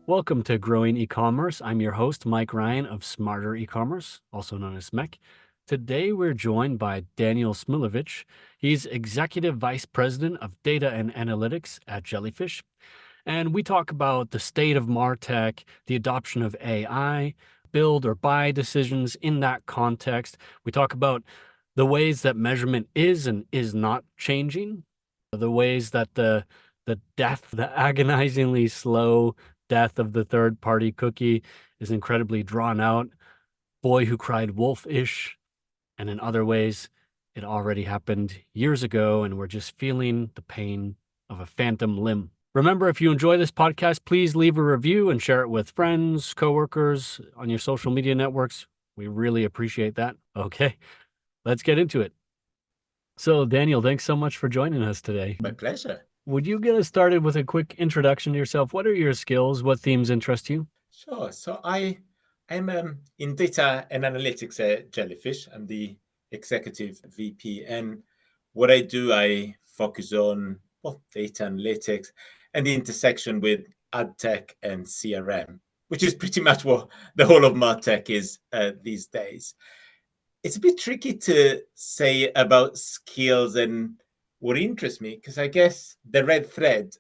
Welcome to Growing E-commerce. I'm your host, Mike Ryan of Smarter E-commerce, also known as SMEC. Today, we're joined by Daniel Smulevich. He's Executive Vice President of Data and Analytics at Jellyfish. And we talk about the state of MarTech, the adoption of AI, build or buy decisions in that context. We talk about the ways that measurement is and is not changing, the ways that the agonizingly slow death of the third-party cookie is incredibly drawn out, boy who cried wolf-ish, and in other ways, it already happened years ago, and we're just feeling the pain of a phantom limb. Remember, if you enjoy this podcast, please leave a review and share it with friends, coworkers, on your social media networks. We really appreciate that. Okay, let's get into it. So, Daniel, thanks so much for joining us today. My pleasure. Would you get us started with a quick introduction to yourself? What are your skills? What themes interest you? Sure. So I'm in data and analytics at Jellyfish. I'm the executive VP, and what I do, I focus on data analytics and the intersection with ad tech and CRM, which is pretty much what the whole of MarTech is these days. It's a bit tricky to say about skills and what interests me, because I guess the red thread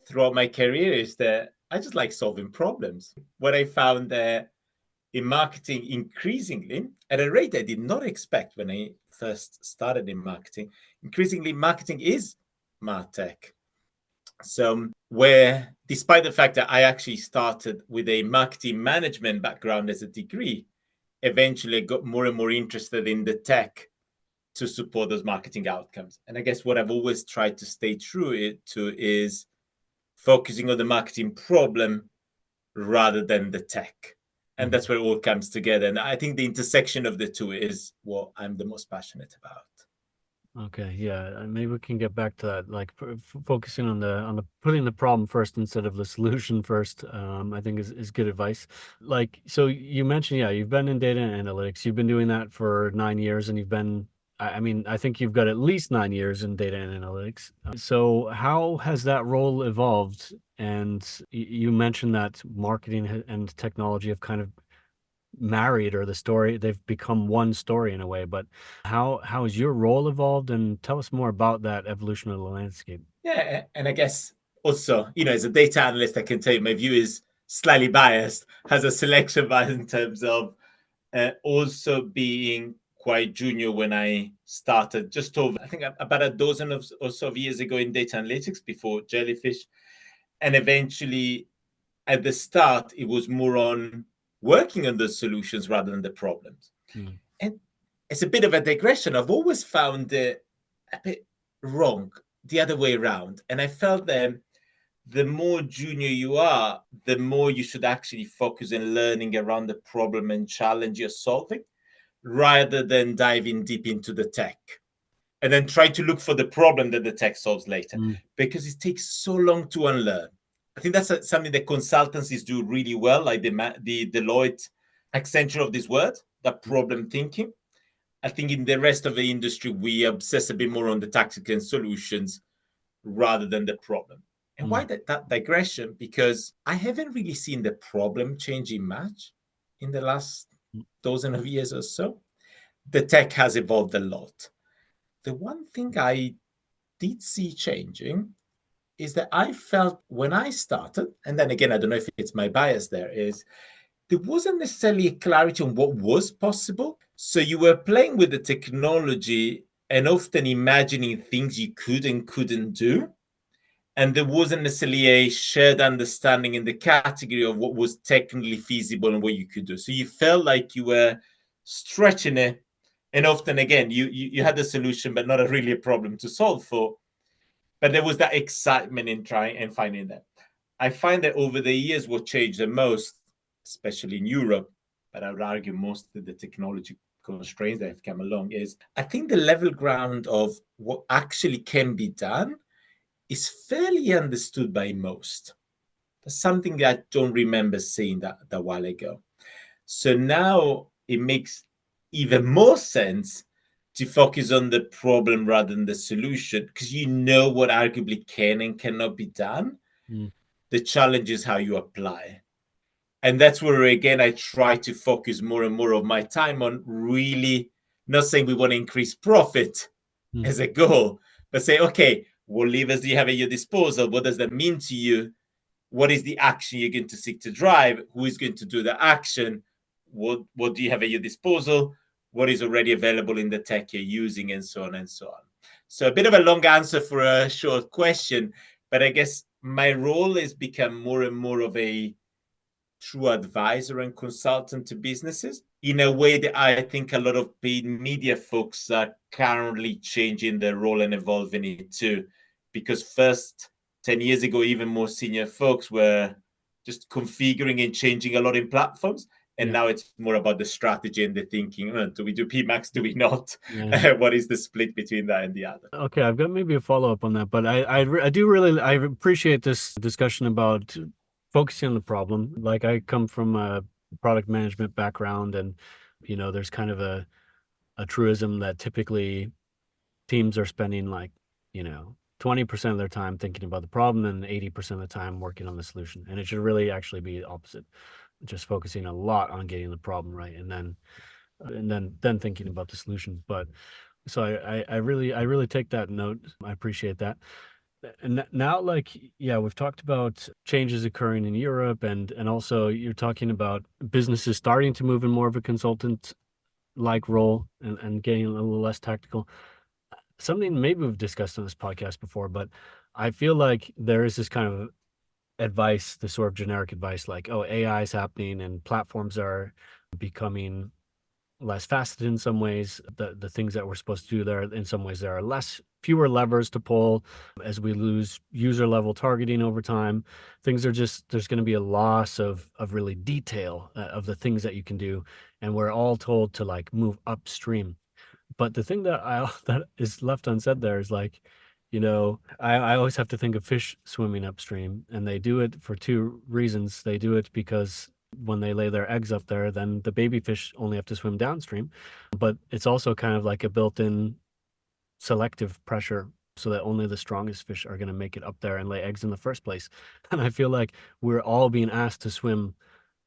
throughout my career is that I just like solving problems. What I found in marketing increasingly, at a rate I did not expect when I first started in marketing, increasingly marketing is MarTech. So where, despite the fact that I actually started with a marketing management background as a degree, eventually I got more and more interested in the tech to support those marketing outcomes. And I guess what I've always tried to stay true to is focusing on the marketing problem rather than the tech. And that's where it all comes together. And I think the intersection of the two is what I'm the most passionate about. Okay, yeah, maybe we can get back to that, like focusing on the putting the problem first instead of the solution first. I think is good advice. Like, so you mentioned, yeah, you've been in data and analytics. You've been doing that for 9 years, and you've been, I mean, I think you've got at least 9 years in data and analytics. So how has that role evolved? And you mentioned that marketing and technology have kind of married, or the story, they've become one story in a way, but how has your role evolved, and tell us more about that evolution of the landscape. Yeah, and I guess also, as a data analyst, I can tell you my view is slightly biased, has a selection bias in terms of also being quite junior when I started, just over, I think, about a dozen or so of years ago in data analytics before Jellyfish. And eventually, at the start, it was more on working on the solutions rather than the problems. And it's a bit of a digression. I've always found it a bit wrong, the other way around. And I felt that the more junior you are, the more you should actually focus on learning around the problem and challenge you're solving, rather than diving deep into the tech and then try to look for the problem that the tech solves later, because it takes so long to unlearn. I think that's something that consultancies do really well, like the Deloitte, Accenture of this word, that problem thinking. I think in the rest of the industry, we obsess a bit more on the tactics and solutions rather than the problem. And why that digression? Because I haven't really seen the problem changing much in the last dozen of years or so. The tech has evolved a lot. The one thing I did see changing is that I felt when I started, and then again, I don't know if it's my bias there wasn't necessarily a clarity on what was possible. So you were playing with the technology and often imagining things you could and couldn't do. And there wasn't necessarily a shared understanding in the category of what was technically feasible and what you could do. So you felt like you were stretching it. And often, again, you had a solution, but not really a problem to solve for. But there was that excitement in trying and finding that. I find that over the years, what changed the most, especially in Europe, but I would argue most of the technology constraints that have come along, is I think the level ground of what actually can be done is fairly understood by most. That's something that I don't remember seeing that a while ago. So now it makes even more sense to focus on the problem rather than the solution, because you know what arguably can and cannot be done. The challenge is how you apply. And that's where, again, I try to focus more and more of my time on really not saying we want to increase profit as a goal, but say, okay, what levers do you have at your disposal? What does that mean to you? What is the action you're going to seek to drive? Who is going to do the action? What do you have at your disposal? What is already available in the tech you're using, and so on and so on. So a bit of a long answer for a short question, but I guess my role has become more and more of a true advisor and consultant to businesses in a way that I think a lot of paid media folks are currently changing their role and evolving it too. Because first, 10 years ago, even more senior folks were just configuring and changing a lot in platforms. And now it's more about the strategy and the thinking. Do we do PMAX? Do we not? What is the split between that and the other? Okay, I've got maybe a follow-up on that, but I do really appreciate this discussion about focusing on the problem. Like, I come from a product management background, and there's kind of a truism that typically teams are spending 20% of their time thinking about the problem and 80% of the time working on the solution. And it should really actually be the opposite, just focusing a lot on getting the problem right, and then thinking about the solution. But so I really take that note. I appreciate that. And now, we've talked about changes occurring in Europe, and also you're talking about businesses starting to move in more of a consultant like role and getting a little less tactical. Something maybe we've discussed on this podcast before, but I feel like there is this kind of advice, the sort of generic advice, like, oh, AI is happening and platforms are becoming less faceted in some ways. The things that we're supposed to do there, in some ways, there are fewer levers to pull as we lose user level targeting over time. There's going to be a loss of really detail of the things that you can do, and we're all told to move upstream. But the thing that is left unsaid there is I always have to think of fish swimming upstream, and they do it for two reasons. They do it because when they lay their eggs up there, then the baby fish only have to swim downstream. But it's also kind of like a built-in selective pressure, so that only the strongest fish are going to make it up there and lay eggs in the first place. And I feel like we're all being asked to swim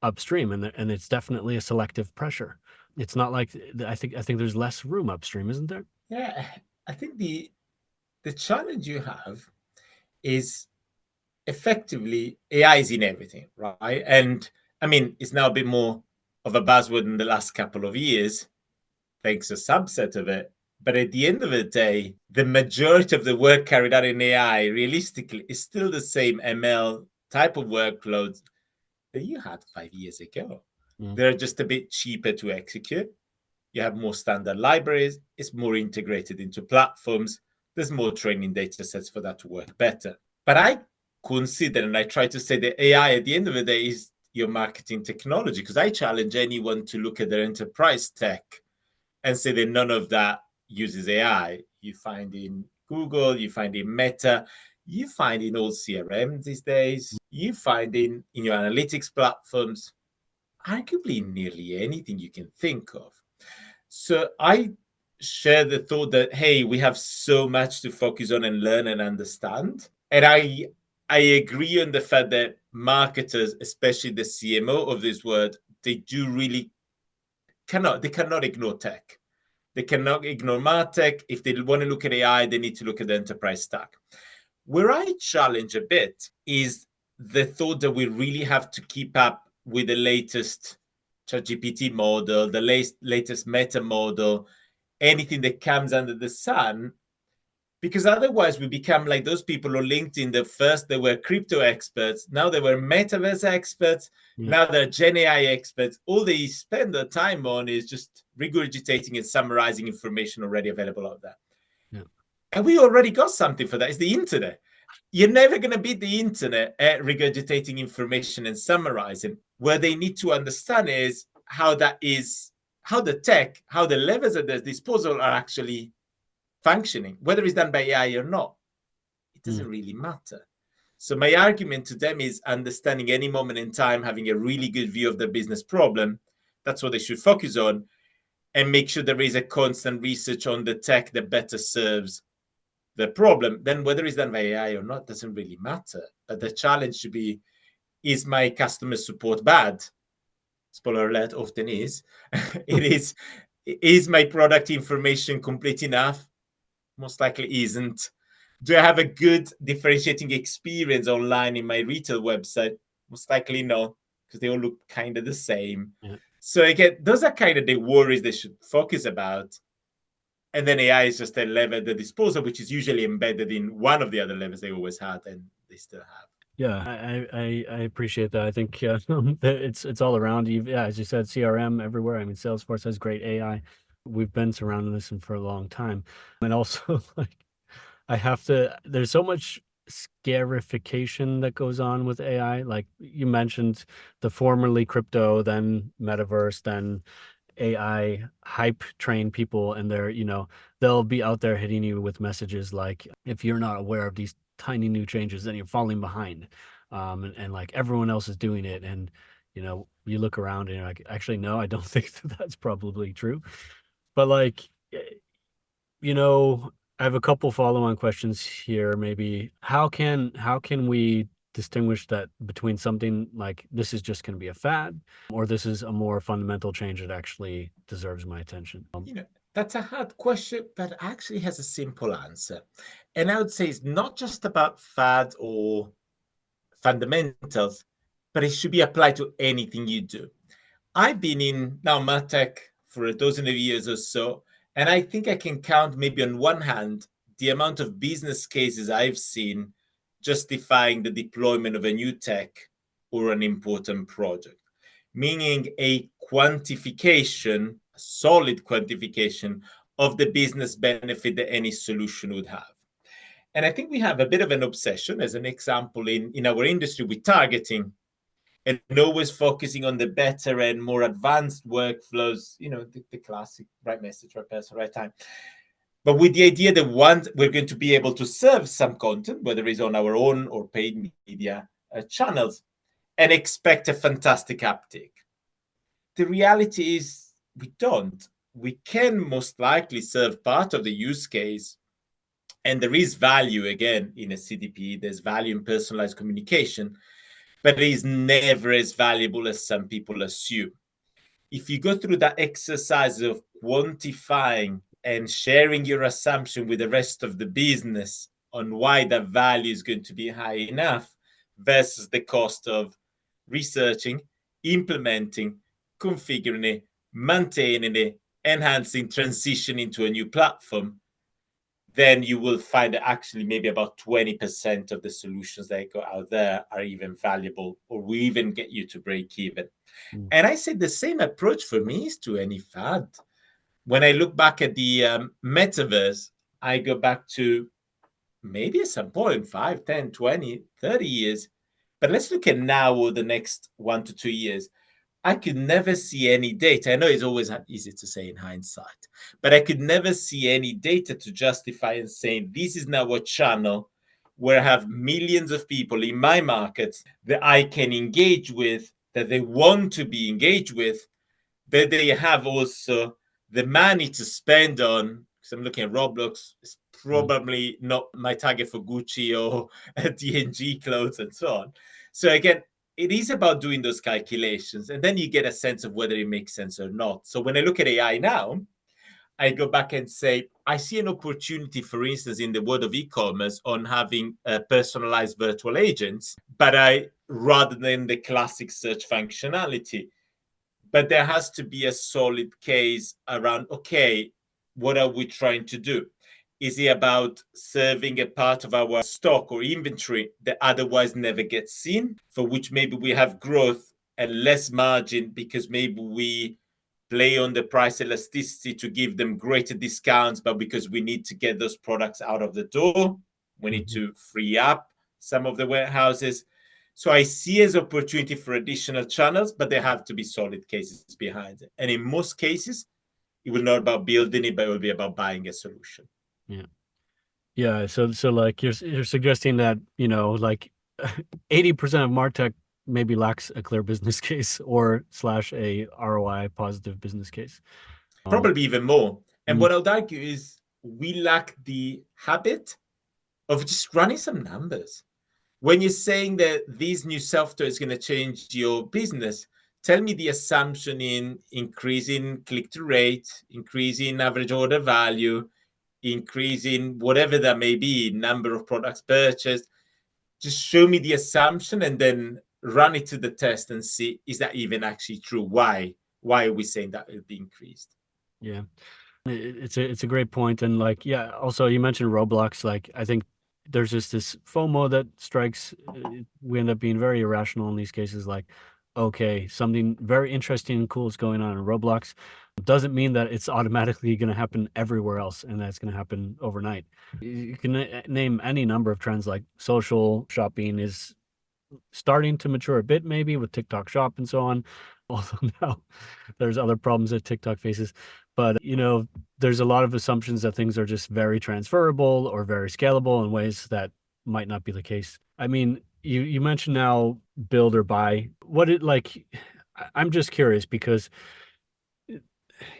upstream, and it's definitely a selective pressure. It's not like I think there's less room upstream, isn't there? Yeah, I think the challenge you have is effectively AI is in everything, right? And I mean, it's now a bit more of a buzzword in the last couple of years, thanks to a subset of it. But at the end of the day, the majority of the work carried out in AI, realistically, is still the same ML type of workloads that you had 5 years ago. They're just a bit cheaper to execute. You have more standard libraries. It's more integrated into platforms. There's more training data sets for that to work better. But I consider, and I try to say that AI at the end of the day is your marketing technology, because I challenge anyone to look at their enterprise tech and say that none of that uses AI. You find in Google, you find in Meta, you find in all CRMs these days, you find in your analytics platforms, arguably nearly anything you can think of. So I share the thought that, hey, we have so much to focus on and learn and understand. And I agree on the fact that marketers, especially the CMO of this world, they cannot ignore tech. They cannot ignore MarTech. If they want to look at AI, they need to look at the enterprise stack. Where I challenge a bit is the thought that we really have to keep up with the latest ChatGPT model, the latest Meta model, anything that comes under the sun, because otherwise we become like those people on LinkedIn that first they were crypto experts, now they were metaverse experts, now they're Gen AI experts. All they spend their time on is just regurgitating and summarizing information already available out there. And we already got something for that. It's the internet. You're never going to beat the internet at regurgitating information and summarizing. Where they need to understand is how the levers at their disposal are actually functioning, whether it's done by AI or not. It doesn't really matter. So my argument to them is understanding any moment in time, having a really good view of the business problem. That's what they should focus on, and make sure there is a constant research on the tech that better serves the problem. Then whether it's done by AI or not doesn't really matter. But the challenge should be, is my customer support bad? Spoiler alert, often is. It is. Is my product information complete enough? Most likely isn't. Do I have a good differentiating experience online in my retail website? Most likely no, because they all look kind of the same. Yeah. So again, those are kind of the worries they should focus about. And then AI is just a lever at the disposal, which is usually embedded in one of the other levers they always had and they still have. Yeah, I appreciate that. I think it's all around. Yeah, as you said, CRM everywhere. I mean, Salesforce has great AI. We've been surrounding this for a long time, and also like I have to. There's so much scarification that goes on with AI. Like you mentioned, the formerly crypto, then metaverse, then AI hype train people, and they'll be out there hitting you with messages like, if you're not aware of these tiny new changes, then you're falling behind. And like everyone else is doing it. And, you look around and you're like, actually, no, I don't think that's probably true. But like, I have a couple follow-on questions here. Maybe how can we distinguish that between something like this is just going to be a fad, or this is a more fundamental change that actually deserves my attention? That's a hard question, but actually has a simple answer. And I would say it's not just about fad or fundamentals, but it should be applied to anything you do. I've been in now MarTech for a dozen of years or so, and I think I can count maybe on one hand the amount of business cases I've seen justifying the deployment of a new tech or an important project, meaning a quantification, a solid quantification of the business benefit that any solution would have. And I think we have a bit of an obsession, as an example, in our industry with targeting, and always focusing on the better and more advanced workflows, the classic right message, right person, right time. But with the idea that we're going to be able to serve some content, whether it's on our own or paid media channels, and expect a fantastic uptake. The reality is we don't. We can most likely serve part of the use case, and there is value, again, in a CDP. There's value in personalized communication, but it is never as valuable as some people assume. If you go through that exercise of quantifying and sharing your assumption with the rest of the business on why that value is going to be high enough versus the cost of researching, implementing, configuring it, maintaining it, enhancing, transition into a new platform, then you will find that actually maybe about 20% of the solutions that go out there are even valuable, or will even get you to break even. And I say the same approach for me is to any fad. When I look back at the metaverse, I go back to maybe at some point 5, 10, 20, 30 years. But let's look at now or the next 1 to 2 years. I could never see any data. I know it's always easy to say in hindsight, but I could never see any data to justify and say, this is now a channel where I have millions of people in my markets that I can engage with, that they want to be engaged with, that they have also the money to spend on. Because I'm looking at Roblox, it's probably not my target for Gucci or D&G clothes and so on. So again, it is about doing those calculations, and then you get a sense of whether it makes sense or not. So when I look at AI now, I go back and say, I see an opportunity, for instance, in the world of e-commerce on having personalized virtual agents, but rather than the classic search functionality. But there has to be a solid case around, okay, what are we trying to do? Is it about serving a part of our stock or inventory that otherwise never gets seen, for which maybe we have growth and less margin because maybe we play on the price elasticity to give them greater discounts, but because we need to get those products out of the door, we need to free up some of the warehouses. So I see as opportunity for additional channels, but there have to be solid cases behind it. And in most cases, it will not be about building it, but it will be about buying a solution. Yeah. Yeah. So like you're suggesting that, like 80% of MarTech maybe lacks a clear business case or / a ROI positive business case. Probably even more. And what I would argue is we lack the habit of just running some numbers. When you're saying that this new software is going to change your business, tell me the assumption in increasing click-through rate, increasing average order value, increasing whatever that may be, number of products purchased. Just show me the assumption and then run it to the test and see, is that even actually true? Why are we saying that will be increased? Yeah. It's a great point. And like, yeah, also you mentioned Roblox. Like, I think there's just this FOMO that strikes. We end up being very irrational in these cases. Like, okay, something very interesting and cool is going on in Roblox. Doesn't mean that it's automatically going to happen everywhere else and that's going to happen overnight. You can name any number of trends, like social shopping is starting to mature a bit, maybe with TikTok Shop and so on. Although now there's other problems that TikTok faces. But, there's a lot of assumptions that things are just very transferable or very scalable in ways that might not be the case. I mean, you mentioned now build or buy. I'm just curious because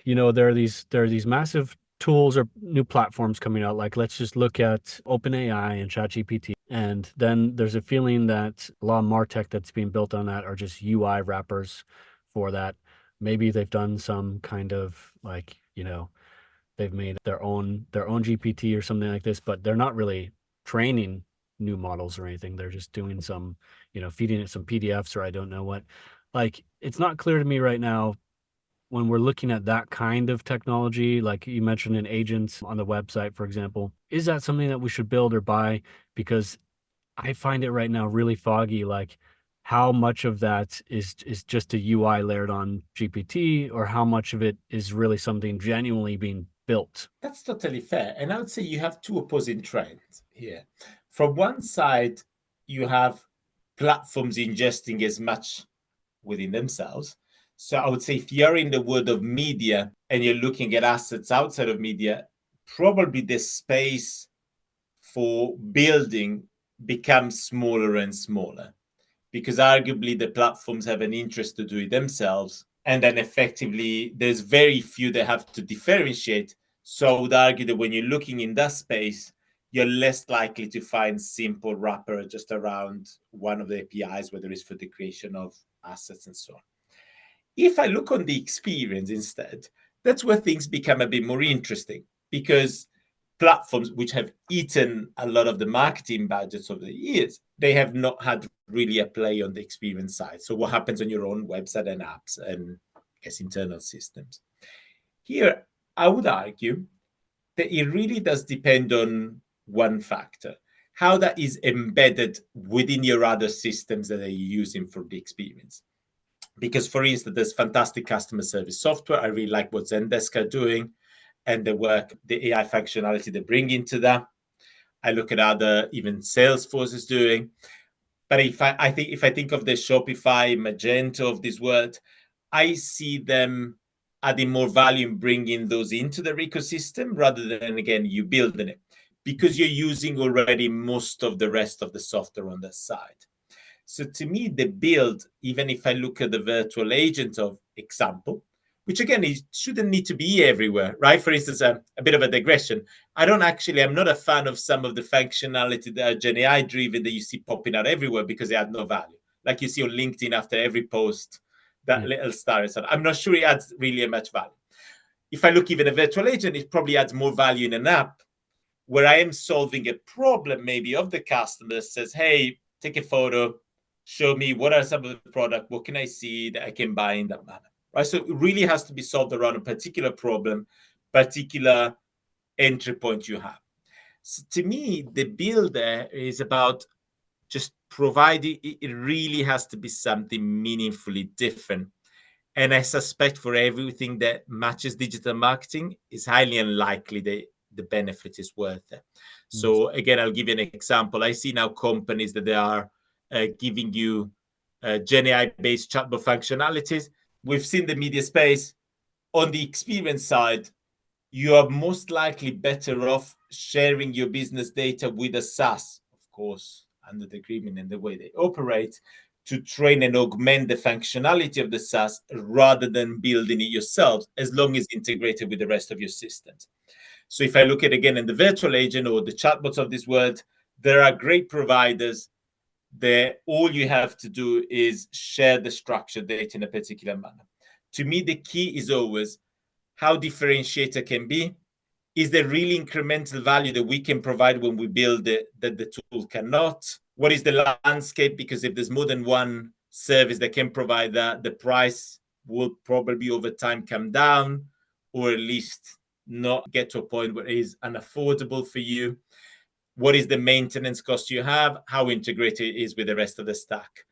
there are these massive tools or new platforms coming out. Like, let's just look at OpenAI and ChatGPT. And then there's a feeling that a lot of MarTech that's being built on that are just UI wrappers for that. Maybe they've done some kind of they've made their own GPT or something like this, but they're not really training new models or anything. They're just doing some, feeding it some PDFs or I don't know what. Like, it's not clear to me right now when we're looking at that kind of technology, like you mentioned in agents on the website, for example, is that something that we should build or buy? Because I find it right now really foggy, like how much of that is just a UI layered on GPT, or how much of it is really something genuinely being built. That's totally fair. And I would say you have two opposing trends here. From one side, you have platforms ingesting as much within themselves. So I would say if you're in the world of media and you're looking at assets outside of media, probably the space for building becomes smaller and smaller because arguably the platforms have an interest to do it themselves. And then effectively, there's very few that have to differentiate. So I would argue that when you're looking in that space, you're less likely to find simple wrapper just around one of the APIs, whether it's for the creation of assets and so on. If I look on the experience instead, that's where things become a bit more interesting because platforms which have eaten a lot of the marketing budgets over the years, they have not had really a play on the experience side. So what happens on your own website and apps and I guess internal systems? Here, I would argue that it really does depend on one factor, how that is embedded within your other systems that you're using for the experience. Because, for instance, there's fantastic customer service software. I really like what Zendesk are doing and the work, the AI functionality they bring into that. I look at other, even Salesforce is doing. But if I think of the Shopify, Magento of this world, I see them adding more value in bringing those into their ecosystem rather than, again, you building it because you're using already most of the rest of the software on that side. So to me, the build, even if I look at the virtual agent of example, which again, it shouldn't need to be everywhere, right? For instance, a bit of a digression. I'm not a fan of some of the functionality that are Gen AI driven that you see popping out everywhere because they add no value. Like you see on LinkedIn after every post, that little star is on. I'm not sure it adds really much value. If I look even a virtual agent, it probably adds more value in an app where I am solving a problem maybe of the customer that says, hey, take a photo, show me what are some of the product, what can I see that I can buy in that manner, right? So it really has to be solved around a particular problem, particular entry point you have. So to me, the build there is about just providing, it really has to be something meaningfully different. And I suspect for everything that matches digital marketing, it's highly unlikely that the benefit is worth it. So again, I'll give you an example. I see now companies that they are giving you Gen AI-based chatbot functionalities. We've seen the media space. On the experience side, you are most likely better off sharing your business data with a SaaS, of course, under the agreement and the way they operate, to train and augment the functionality of the SaaS rather than building it yourself, as long as integrated with the rest of your systems. So if I look at again in the virtual agent or the chatbots of this world, there are great providers there. All you have to do is share the structured data in a particular manner. To me, the key is always how differentiator can be. Is there really incremental value that we can provide when we build it that the tool cannot? What is the landscape? Because if there's more than one service that can provide that, the price will probably over time come down, or at least not get to a point where it is unaffordable for you. What is the maintenance cost you have? How integrated it is with the rest of the stack?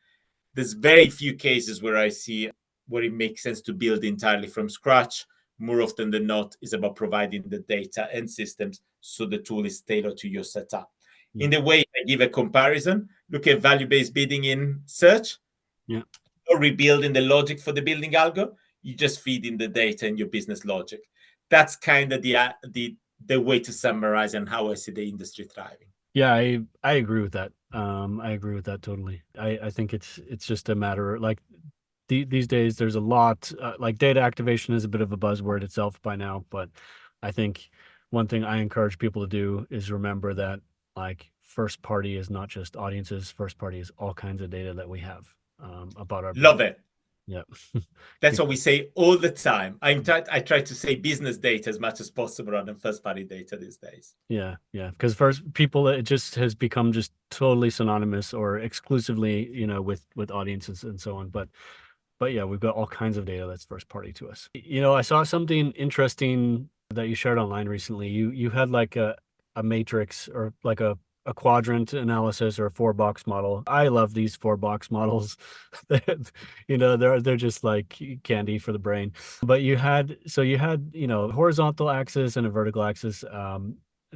There's very few cases where I see where it makes sense to build entirely from scratch. More often than not, is about providing the data and systems so the tool is tailored to your setup. Yeah. In the way I give a comparison, look at value-based bidding in search. Yeah. Or rebuilding the logic for the building algo, you just feed in the data and your business logic. That's kind of the way to summarize and how I see the industry thriving. Yeah, I agree with that. I agree with that totally. I think it's just a matter like these days there's a lot like data activation is a bit of a buzzword itself by now, but I think one thing I encourage people to do is remember that like first party is not just audiences, first party is all kinds of data that we have about our Love it. Yeah. That's what we say all the time. I try to say business data as much as possible rather than first party data these days. Yeah, yeah. Because first people, it just has become just totally synonymous or exclusively, with audiences and so on. But yeah, we've got all kinds of data that's first party to us. I saw something interesting that you shared online recently. You had like a matrix or like a quadrant analysis or a 4-box model. I love these 4-box models. They're just like candy for the brain. But you had horizontal axis and a vertical axis. I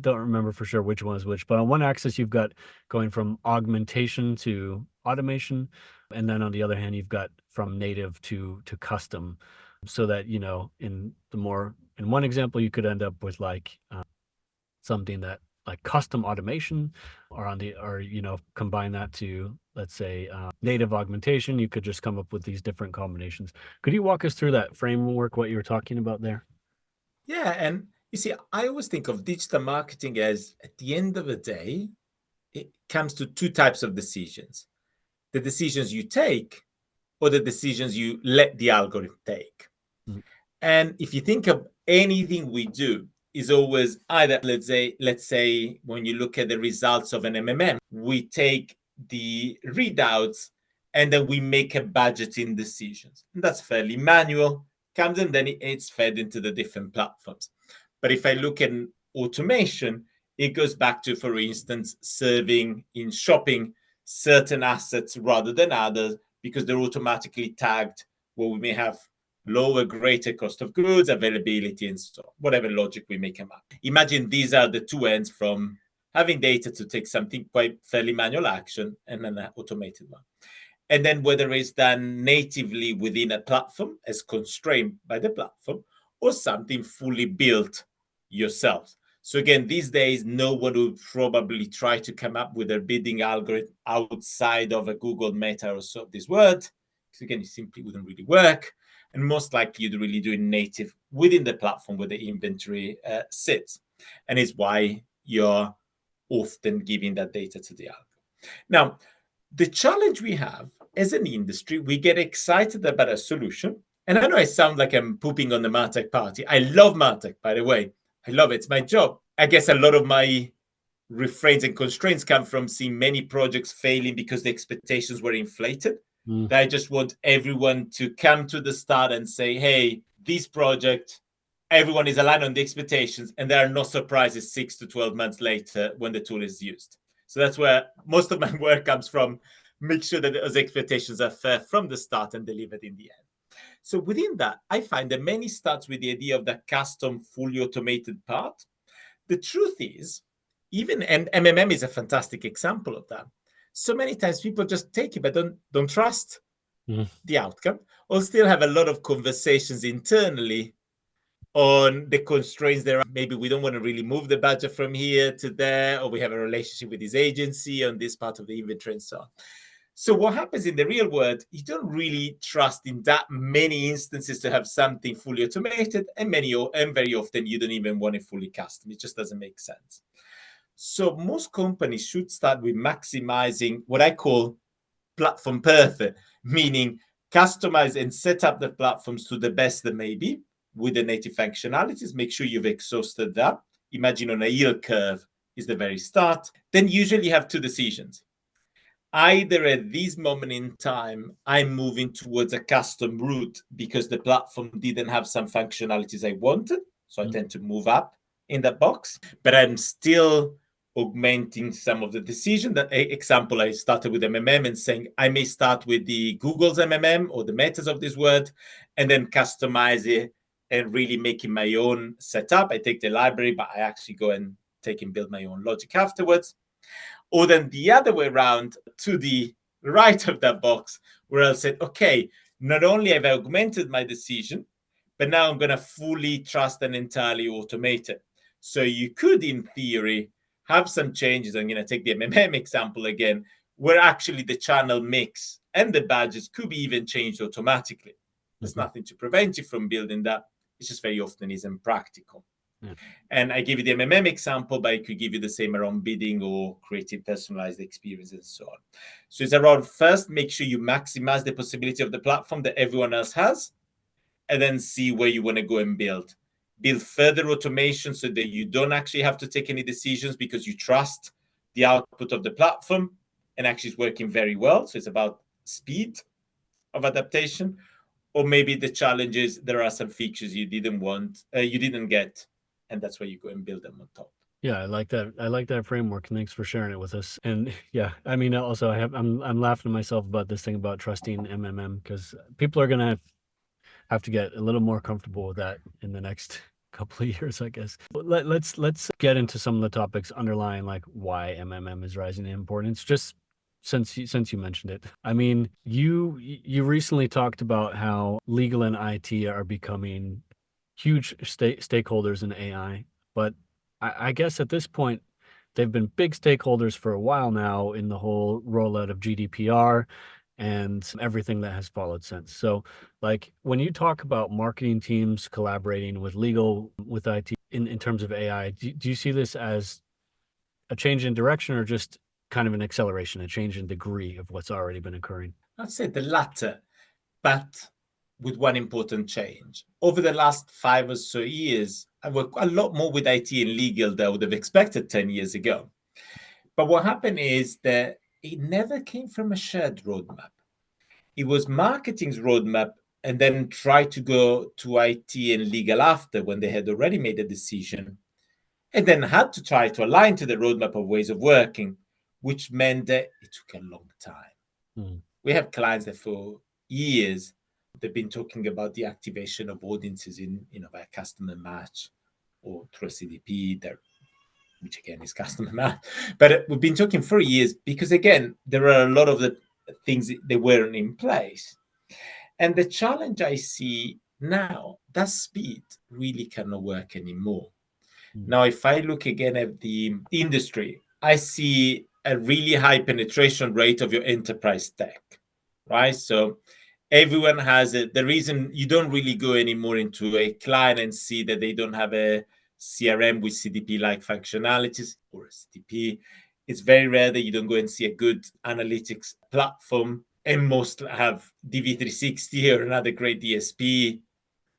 don't remember for sure which one is which, but on one axis you've got going from augmentation to automation, and then on the other hand you've got from native to custom, so that in one example you could end up with like something that like custom automation, or combine that to, let's say, native augmentation. You could just come up with these different combinations. Could you walk us through that framework, what you were talking about there? Yeah, and you see, I always think of digital marketing as, at the end of the day, it comes to two types of decisions: the decisions you take or the decisions you let the algorithm take. Mm. And if you think of anything we do, is always either, let's say when you look at the results of an MMM, we take the readouts and then we make a budgeting decisions. And that's fairly manual, comes and then it's fed into the different platforms. But if I look at automation, it goes back to, for instance, serving in shopping certain assets rather than others, because they're automatically tagged where we may have lower, greater cost of goods, availability, and so on, whatever logic we may come up. Imagine these are the two ends from having data to take something quite fairly manual action and an automated one. And then whether it's done natively within a platform as constrained by the platform, or something fully built yourself. So again, these days, no one would probably try to come up with a bidding algorithm outside of a Google Meta or so of this word, because again, it simply wouldn't really work. And most likely you'd really do it native within the platform where the inventory sits. And it's why you're often giving that data to the algorithm. Now, the challenge we have as an industry, we get excited about a solution. And I know I sound like I'm pooping on the MarTech party. I love MarTech, by the way. I love it. It's my job. I guess a lot of my refrains and constraints come from seeing many projects failing because the expectations were inflated. I just want everyone to come to the start and say, hey, this project, everyone is aligned on the expectations, and there are no surprises 6 to 12 months later when the tool is used. So that's where most of my work comes from. Make sure that those expectations are fair from the start and delivered in the end. So within that, I find that many starts with the idea of the custom, fully automated part. The truth is, and MMM is a fantastic example of that. So many times people just take it, but don't trust the outcome, or still have a lot of conversations internally on the constraints there are. Maybe we don't want to really move the budget from here to there, or we have a relationship with this agency on this part of the inventory and so on. So what happens in the real world, you don't really trust in that many instances to have something fully automated, and very often you don't even want it fully custom. It just doesn't make sense. So most companies should start with maximizing what I call platform perfect, meaning customize and set up the platforms to the best that may be with the native functionalities. Make sure you've exhausted that. Imagine on a yield curve is the very start. Then usually you have two decisions. Either at this moment in time, I'm moving towards a custom route because the platform didn't have some functionalities I wanted. So I tend to move up in that box, but I'm still augmenting some of the decision. That example, I started with MMM and saying I may start with the Google's MMM or the Metas of this word, and then customize it and really making my own setup. I take the library, but I actually go and take and build my own logic afterwards. Or then the other way around to the right of that box, where I'll say, okay, not only have I augmented my decision, but now I'm going to fully trust and entirely automate it. So you could, in theory, have some changes. I'm going to take the MMM example again, where actually the channel mix and the badges could be even changed automatically. There's nothing to prevent you from building that. It's just very often isn't practical. Yeah. And I gave you the MMM example, but I could give you the same around bidding or creating personalized experience and so on. So it's around first, make sure you maximize the possibility of the platform that everyone else has, and then see where you want to go and build. Build further automation so that you don't actually have to take any decisions because you trust the output of the platform and actually it's working very well. So it's about speed of adaptation. Or maybe the challenge is there are some features you didn't get, and that's where you go and build them on top. Yeah, I like that. I like that framework. Thanks for sharing it with us. And yeah, I mean, also I'm laughing to myself about this thing about trusting MMM because people are gonna have to get a little more comfortable with that in the next couple of years, I guess. Let's get into some of the topics underlying like why MMM is rising in importance. Just since you mentioned it, I mean, you recently talked about how legal and IT are becoming huge stakeholders in AI, but I guess at this point they've been big stakeholders for a while now in the whole rollout of GDPR and everything that has followed since. So, like when you talk about marketing teams collaborating with legal, with IT in terms of AI, do you see this as a change in direction or just kind of an acceleration, a change in degree of what's already been occurring? I'd say the latter, but with one important change. Over the last 5 or so years, I work a lot more with IT and legal than I would have expected 10 years ago. But what happened is that it never came from a shared roadmap. It was marketing's roadmap and then try to go to IT and legal after when they had already made a decision, and then had to try to align to the roadmap of ways of working, which meant that it took a long time. We have clients that for years, they've been talking about the activation of audiences by a customer match or through a CDP, which again is customer match. But we've been talking for years because, again, there are a lot of the things that weren't in place. And the challenge I see now, that speed really cannot work anymore. Now, if I look again at the industry, I see a really high penetration rate of your enterprise tech, right? So everyone has it. The reason you don't really go anymore into a client and see that they don't have a CRM with CDP-like functionalities or a CDP. It's very rare that you don't go and see a good analytics platform, and most have DV360 or another great DSP.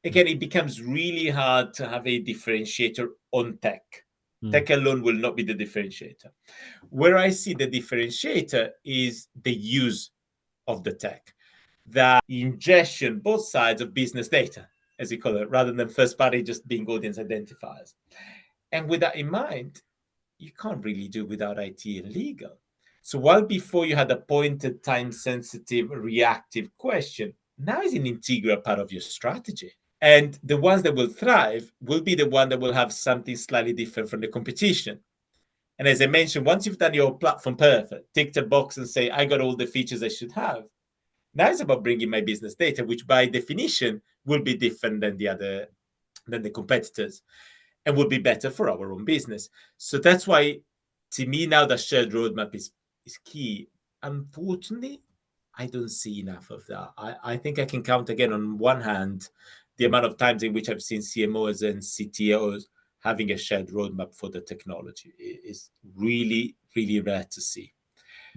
Again, it becomes really hard to have a differentiator on tech. Tech alone will not be the differentiator. Where I see the differentiator is the use of the tech, the ingestion, both sides of business data, as you call it, rather than first party just being audience identifiers. And with that in mind, you can't really do without IT and legal. So while before you had a pointed, time-sensitive, reactive question, now is an integral part of your strategy. And the ones that will thrive will be the one that will have something slightly different from the competition. And as I mentioned, once you've done your platform perfect, tick the box and say, I got all the features I should have. Now it's about bringing my business data, which by definition will be different than the competitors and will be better for our own business. So that's why, to me, now the shared roadmap is key. Unfortunately, I don't see enough of that. I think I can count again on one hand the amount of times in which I've seen CMOs and CTOs having a shared roadmap for the technology. It is really, really rare to see.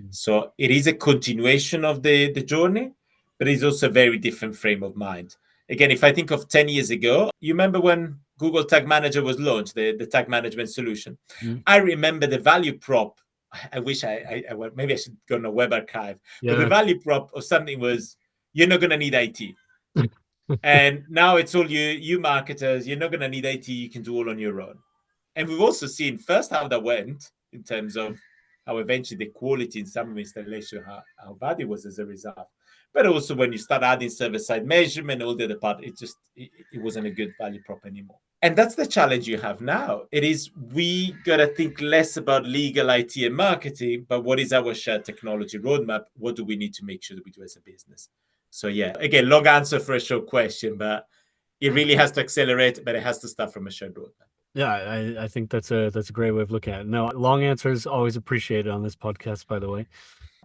So it is a continuation of the journey, but it's also a very different frame of mind. Again, if I think of 10 years ago, you remember when Google Tag Manager was launched, the tag management solution? I remember the value prop. I wish maybe I should go on a web archive, but the value prop of something was, you're not going to need IT. And now it's all you marketers, you're not going to need IT, you can do all on your own. And we've also seen first how that went in terms of how eventually the quality in some installation, how bad it was as a result. But also when you start adding server-side measurement, all the other part, it wasn't a good value prop anymore. And that's the challenge you have now. It is, we got to think less about legal IT and marketing, but what is our shared technology roadmap? What do we need to make sure that we do as a business? So yeah, again, long answer for a short question, but it really has to accelerate, but it has to start from a shared roadmap. Yeah, I think that's a great way of looking at it. No, long answers always appreciated on this podcast, by the way.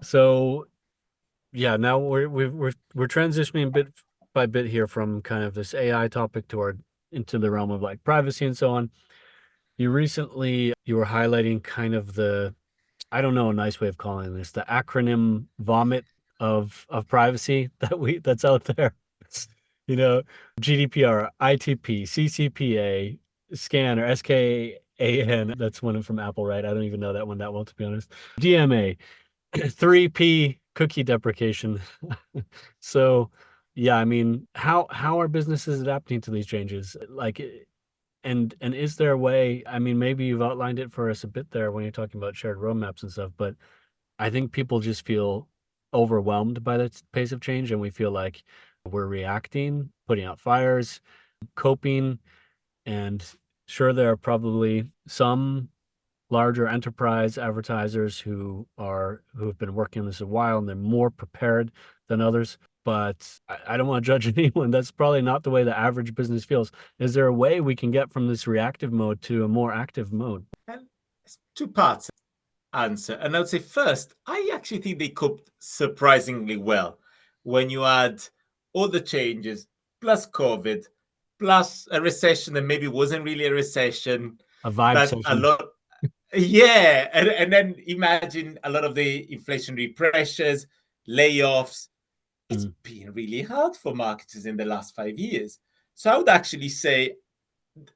So yeah, now we're transitioning bit by bit here from kind of this AI topic into the realm of like privacy and so on. You were highlighting kind of the, I don't know a nice way of calling this, the acronym vomit of privacy that's out there. GDPR, ITP, CCPA, SCAN or SKAN. That's one from Apple, right? I don't even know that one that well, to be honest. DMA, 3P cookie deprecation. So yeah, I mean, how are businesses adapting to these changes? Like, and is there a way, I mean, maybe you've outlined it for us a bit there when you're talking about shared roadmaps and stuff, but I think people just feel overwhelmed by the pace of change, and we feel like we're reacting, putting out fires, coping, and sure, there are probably some larger enterprise advertisers who have been working on this a while and they're more prepared than others. But I don't want to judge anyone. That's probably not the way the average business feels. Is there a way we can get from this reactive mode to a more active mode? And it's two parts answer. And I would say first, I actually think they coped surprisingly well when you add all the changes, plus COVID, plus a recession that maybe wasn't really a recession. A vibe But session. a lot, yeah. And then imagine a lot of the inflationary pressures, layoffs. It's been really hard for marketers in the last 5 years. So I would actually say,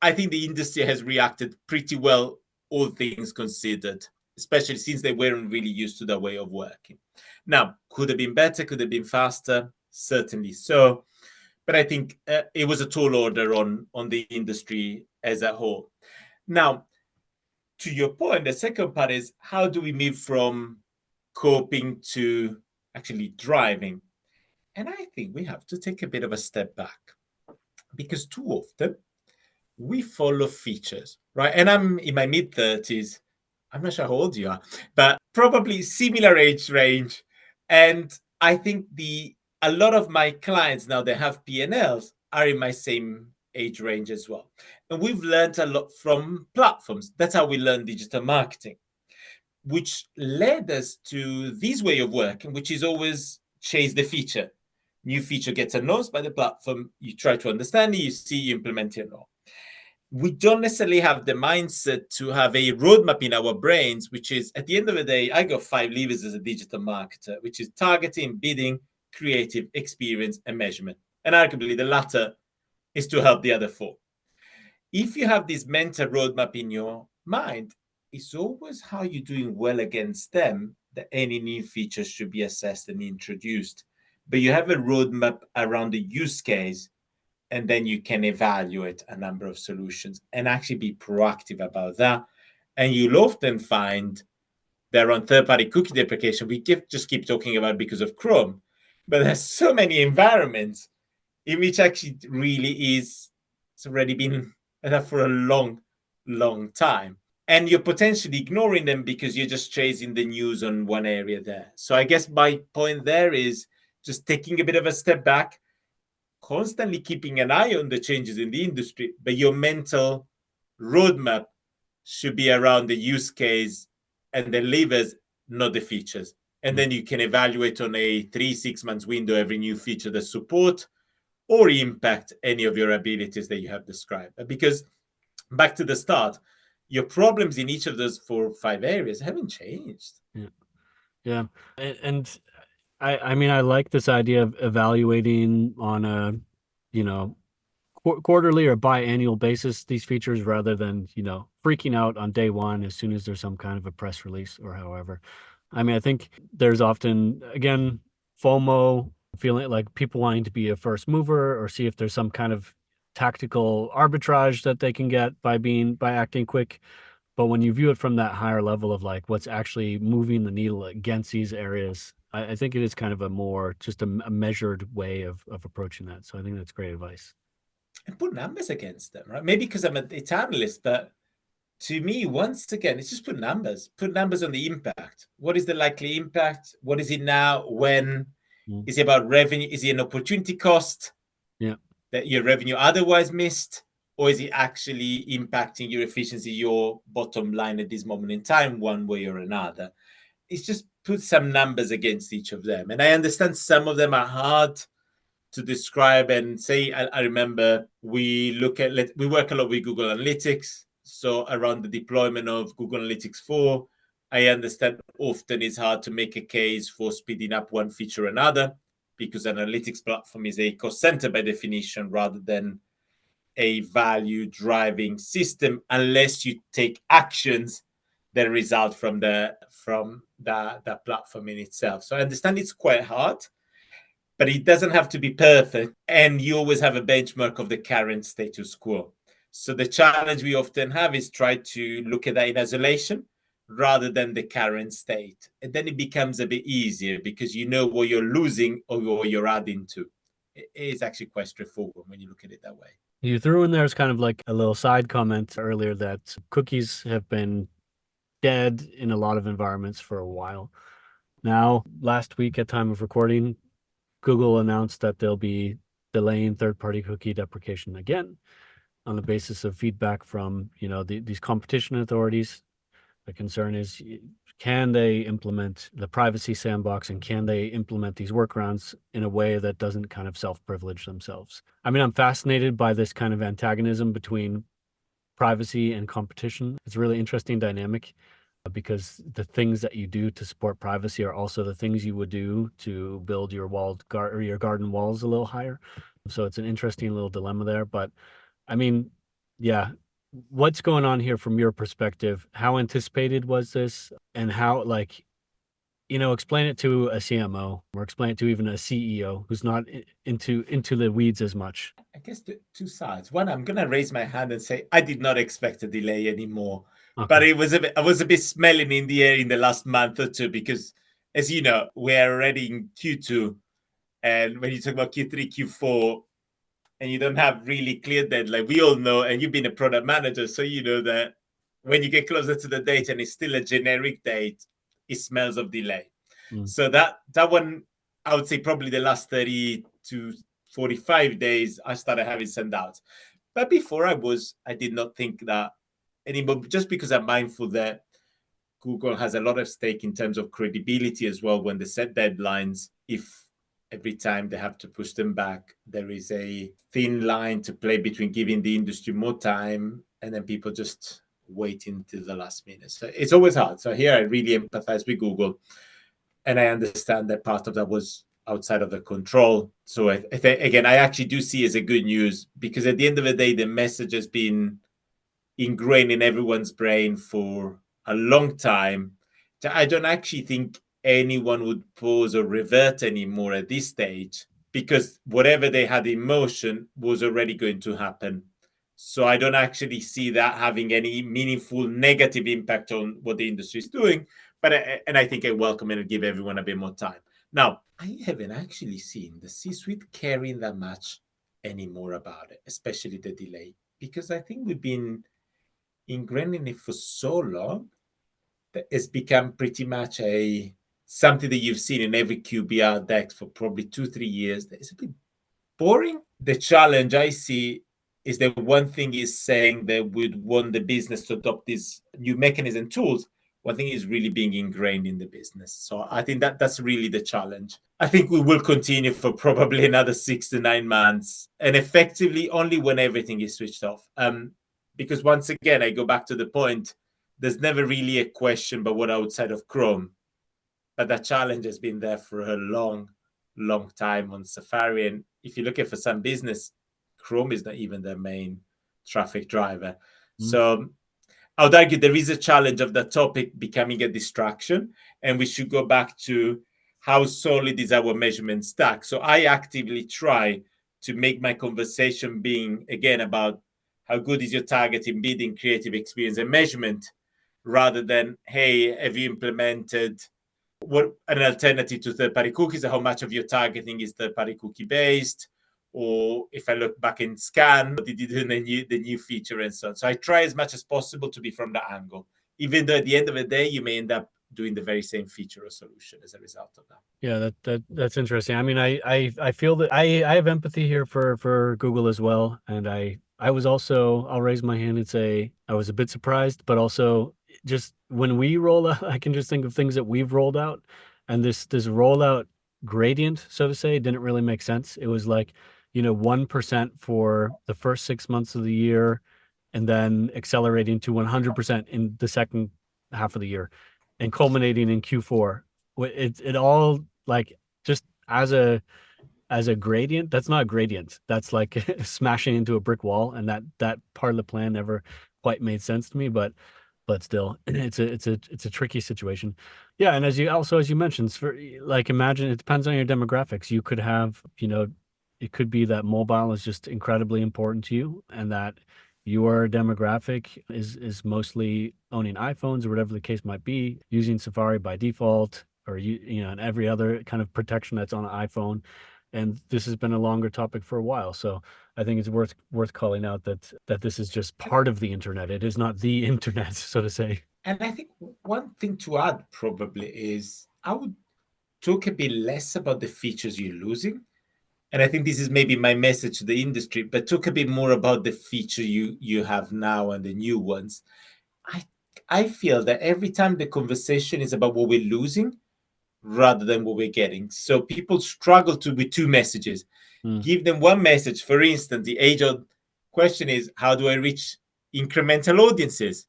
I think the industry has reacted pretty well, all things considered, especially since they weren't really used to that way of working. Now, could have been better, could have been faster, certainly so. But I think it was a tall order on the industry as a whole. Now, to your point, the second part is, how do we move from coping to actually driving? And I think we have to take a bit of a step back, because too often we follow features, right? And I'm in my mid-30s. I'm not sure how old you are, but probably similar age range. And I think a lot of my clients now, they have P&Ls, are in my same age range as well. And we've learned a lot from platforms. That's how we learn digital marketing, which led us to this way of working, which is always chase the feature. New feature gets announced by the platform. You try to understand it, you see, you implement it or we don't necessarily have the mindset to have a roadmap in our brains, which is, at the end of the day, I got 5 levers as a digital marketer, which is targeting, bidding, creative, experience, and measurement. And arguably the latter is to help the other 4. If you have this mental roadmap in your mind, it's always how you're doing well against them that any new feature should be assessed and introduced. But you have a roadmap around the use case, and then you can evaluate a number of solutions and actually be proactive about that. And you'll often find that on third-party cookie deprecation, we just keep talking about because of Chrome, but there's so many environments in which actually really it's already been there for a long, long time. And you're potentially ignoring them because you're just chasing the news on one area there. So I guess my point there is just taking a bit of a step back, constantly keeping an eye on the changes in the industry, but your mental roadmap should be around the use case and the levers, not the features. And then you can evaluate on a 3-6 months window every new feature that support or impact any of your abilities that you have described. Because back to the start, your problems in each of those 4 or 5 areas haven't changed. Yeah. And I mean, I like this idea of evaluating on a, you know, quarterly or biannual basis these features rather than, freaking out on day one as soon as there's some kind of a press release or however. I mean, I think there's often, again, FOMO, feeling like people wanting to be a first mover or see if there's some kind of tactical arbitrage that they can get by acting quick. But when you view it from that higher level of like what's actually moving the needle against these areas, I think it is kind of a more just a measured way of approaching that. So I think that's great advice. And put numbers against them, right? Maybe because I'm a data analyst, but to me, once again, it's just put numbers on the impact. What is the likely impact? What is it now? When? Is it about revenue? Is it an opportunity cost that your revenue otherwise missed? Or is it actually impacting your efficiency, your bottom line at this moment in time, one way or another? It's just put some numbers against each of them. And I understand some of them are hard to describe and say. I remember we work a lot with Google Analytics. So around the deployment of Google Analytics 4, I understand often it's hard to make a case for speeding up one feature or another because an analytics platform is a cost center by definition rather than a value driving system unless you take actions that result from the platform in itself. So I understand it's quite hard, but it doesn't have to be perfect. And you always have a benchmark of the current status quo. So the challenge we often have is try to look at that in isolation rather than the current state. And then it becomes a bit easier because you know what you're losing or what you're adding to. It is actually quite straightforward when you look at it that way. You threw in there as kind of like a little side comment earlier that cookies have been dead in a lot of environments for a while. Now, last week at time of recording, Google announced that they'll be delaying third-party cookie deprecation again on the basis of feedback from, these competition authorities. The concern is, can they implement the privacy sandbox and can they implement these workarounds in a way that doesn't kind of self-privilege themselves? I mean, I'm fascinated by this kind of antagonism between privacy and competition. It's a really interesting dynamic because the things that you do to support privacy are also the things you would do to build your your garden walls a little higher. So it's an interesting little dilemma there. But I mean, yeah, what's going on here from your perspective? How anticipated was this, and how, like, explain it to a CMO or explain it to even a CEO who's not into the weeds as much. I guess two sides. One, I'm gonna raise my hand and say I did not expect a delay anymore, but Okay. I was a bit smelling in the air in the last month or two because, as you know, we're already in Q2, and when you talk about Q3, Q4, and you don't have really clear deadline, we all know, and you've been a product manager, so you know that when you get closer to the date and it's still a generic date, it smells of delay. So that one, I would say probably the last 30 to 45 days, I started having send outs. But before I did not think that anymore, just because I'm mindful that Google has a lot of stake in terms of credibility as well when they set deadlines. If every time they have to push them back, there is a thin line to play between giving the industry more time and then people just waiting till the last minute. So it's always hard. So here I really empathize with Google. And I understand that part of that was outside of the control. So again, I actually do see as a good news because at the end of the day, the message has been ingrained in everyone's brain for a long time. I don't actually think anyone would pause or revert anymore at this stage because whatever they had in motion was already going to happen. So I don't actually see that having any meaningful negative impact on what the industry is doing. But I think I welcome it and give everyone a bit more time. Now, I haven't actually seen the C-suite caring that much anymore about it, especially the delay, because I think we've been ingrained in it for so long that it's become pretty much something that you've seen in every QBR deck for probably 2-3 years. It's a bit boring. The challenge I see is that one thing is saying they would want the business to adopt these new mechanism tools, One thing is really being ingrained in the business. So I think that's really the challenge. I think we will continue for probably another 6 to 9 months, and effectively only when everything is switched off. Because once again, I go back to the point, there's never really a question about what outside of Chrome, but that challenge has been there for a long, long time on Safari. And if you look at for some business, Chrome is not even their main traffic driver. So I would argue there is a challenge of that topic becoming a distraction, and we should go back to how solid is our measurement stack. So I actively try to make my conversation being, again, about how good is your targeting, bidding, creative experience, and measurement, rather than, hey, have you implemented what an alternative to third-party cookies, or how much of your targeting is third-party cookie based, or if I look back in Scan, what did you do in the new feature and so on. So I try as much as possible to be from that angle, even though at the end of the day, you may end up doing the very same feature or solution as a result of that. Yeah, that's interesting. I mean, I feel that I have empathy here for Google as well, and I was also, I'll raise my hand and say I was a bit surprised, but also just when we roll out, I can just think of things that we've rolled out, and this rollout gradient, so to say, didn't really make sense. It was like, 1% for the first 6 months of the year, and then accelerating to 100% in the second half of the year, and culminating in Q4. It all, like, just as a gradient, that's not a gradient. That's like smashing into a brick wall, and that part of the plan never quite made sense to me. But still, it's a tricky situation. Yeah, and as you mentioned, for like, imagine, it depends on your demographics. You could have, it could be that mobile is just incredibly important to you, and that your demographic is mostly owning iPhones or whatever the case might be, using Safari by default, or and every other kind of protection that's on an iPhone. And this has been a longer topic for a while, so I think it's worth calling out that this is just part of the internet. It is not the internet, so to say. And I think one thing to add probably is I would talk a bit less about the features you're losing. And I think this is maybe my message to the industry, but talk a bit more about the feature you have now and the new ones. I feel that every time the conversation is about what we're losing rather than what we're getting. So people struggle with two messages. Give them one message. For instance, the age-old question is, how do I reach incremental audiences?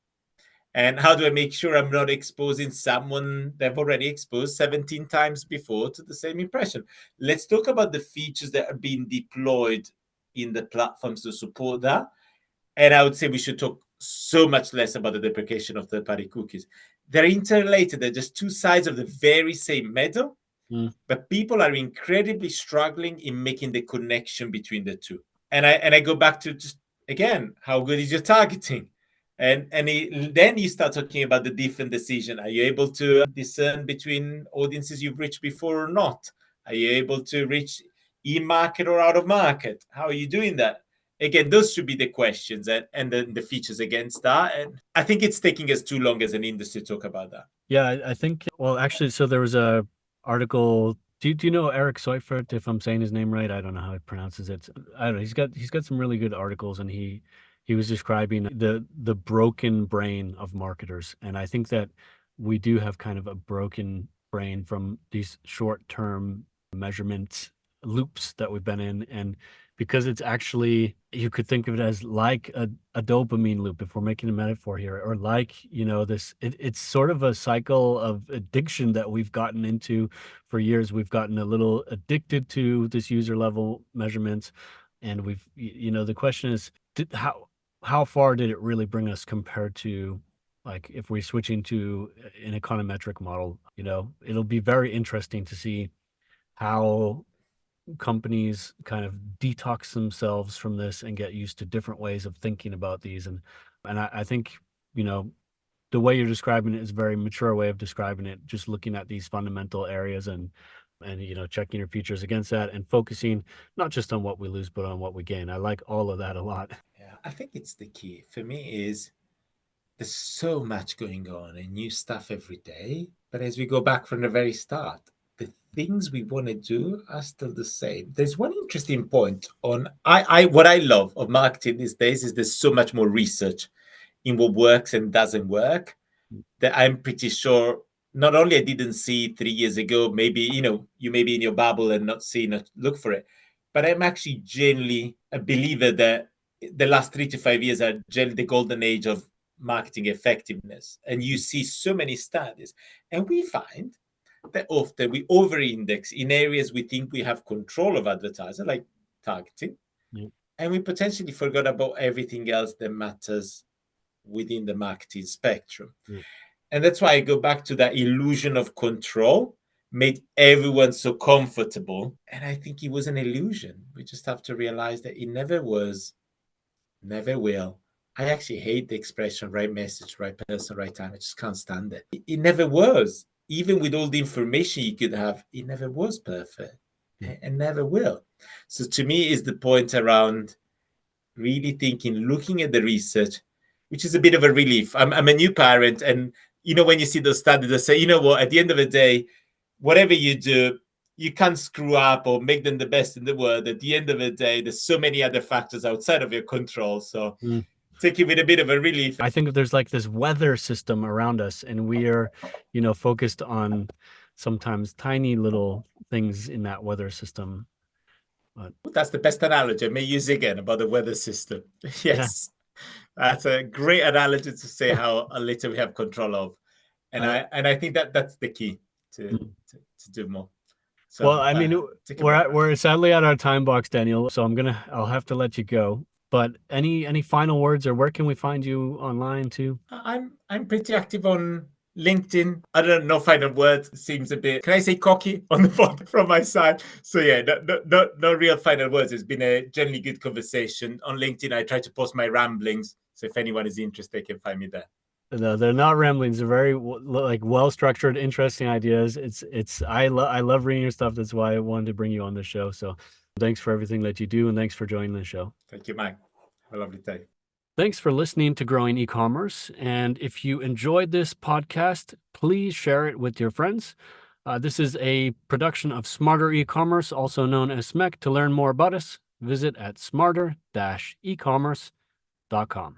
And how do I make sure I'm not exposing someone they've already exposed 17 times before to the same impression? Let's talk about the features that are being deployed in the platforms to support that. And I would say we should talk so much less about the deprecation of third-party cookies. They're interrelated. They're just two sides of the very same medal, but people are incredibly struggling in making the connection between the two. And I go back to, just again, how good is your targeting? And then you start talking about the different decision. Are you able to discern between audiences you've reached before or not? Are you able to reach in-market or out of market? How are you doing that? Again, those should be the questions, and then the features against that. And I think it's taking us too long as an industry to talk about that. Yeah, I think, well, actually, so there was a article. Do you know Eric Seufert, if I'm saying his name right? I don't know how he pronounces it. I don't know. He's got some really good articles, and he was describing the broken brain of marketers. And I think that we do have kind of a broken brain from these short-term measurement loops that we've been in. And because it's actually, you could think of it as like a dopamine loop, if we're making a metaphor here, or like, it's sort of a cycle of addiction that we've gotten into for years. We've gotten a little addicted to this user level measurements, and we've, the question is, how far did it really bring us compared to, like, if we're switching to an econometric model? It'll be very interesting to see how companies kind of detox themselves from this and get used to different ways of thinking about these. And I think, the way you're describing it is a very mature way of describing it, just looking at these fundamental areas and checking your features against that, and focusing not just on what we lose, but on what we gain. I like all of that a lot. Yeah, I think it's the key for me is there's so much going on and new stuff every day. But as we go back from the very start, the things we want to do are still the same. There's one interesting point on what I love of marketing these days is there's so much more research in what works and doesn't work. that I'm pretty sure not only I didn't see 3 years ago, maybe, you may be in your bubble and not seeing it, look for it, but I'm actually genuinely a believer that the last 3 to 5 years are generally the golden age of marketing effectiveness. And you see so many studies, and we find that often we over-index in areas we think we have control of advertiser, like targeting, and we potentially forgot about everything else that matters within the marketing spectrum. And that's why I go back to that illusion of control made everyone so comfortable. And I think it was an illusion. We just have to realize that it never was, never will. I actually hate the expression right message, right person, right time. I just can't stand it. It never was. Even with all the information you could have, it never was perfect and never will. So to me, is the point around really thinking, looking at the research, which is a bit of a relief. I'm a new parent, and when you see those studies that say, what, at the end of the day, whatever you do, you can't screw up or make them the best in the world. At the end of the day, there's so many other factors outside of your control. So take it with a bit of a relief. I think there's like this weather system around us, and we are, focused on sometimes tiny little things in that weather system. But that's the best analogy. I may use again about the weather system. Yes. That's a great analogy to say how little we have control of. And I think that's the key to do more. So, well, I mean, we're sadly at our time box, Daniel. So I'll have to let you go. But any final words, or where can we find you online too? I'm pretty active on LinkedIn. I don't know, final words seems a bit, can I say cocky on the phone from my side? So yeah, no real final words. It's been a generally good conversation. On LinkedIn, I try to post my ramblings. So if anyone is interested, they can find me there. No, they're not ramblings. They're very well-structured, interesting ideas. I love reading your stuff. That's why I wanted to bring you on the show. So thanks for everything that you do, and thanks for joining the show. Thank you, Mike. Have a lovely day. Thanks for listening to Growing E-commerce. And if you enjoyed this podcast, please share it with your friends. This is a production of Smarter E-commerce, also known as SMEC. To learn more about us, visit at smarter-ecommerce.com.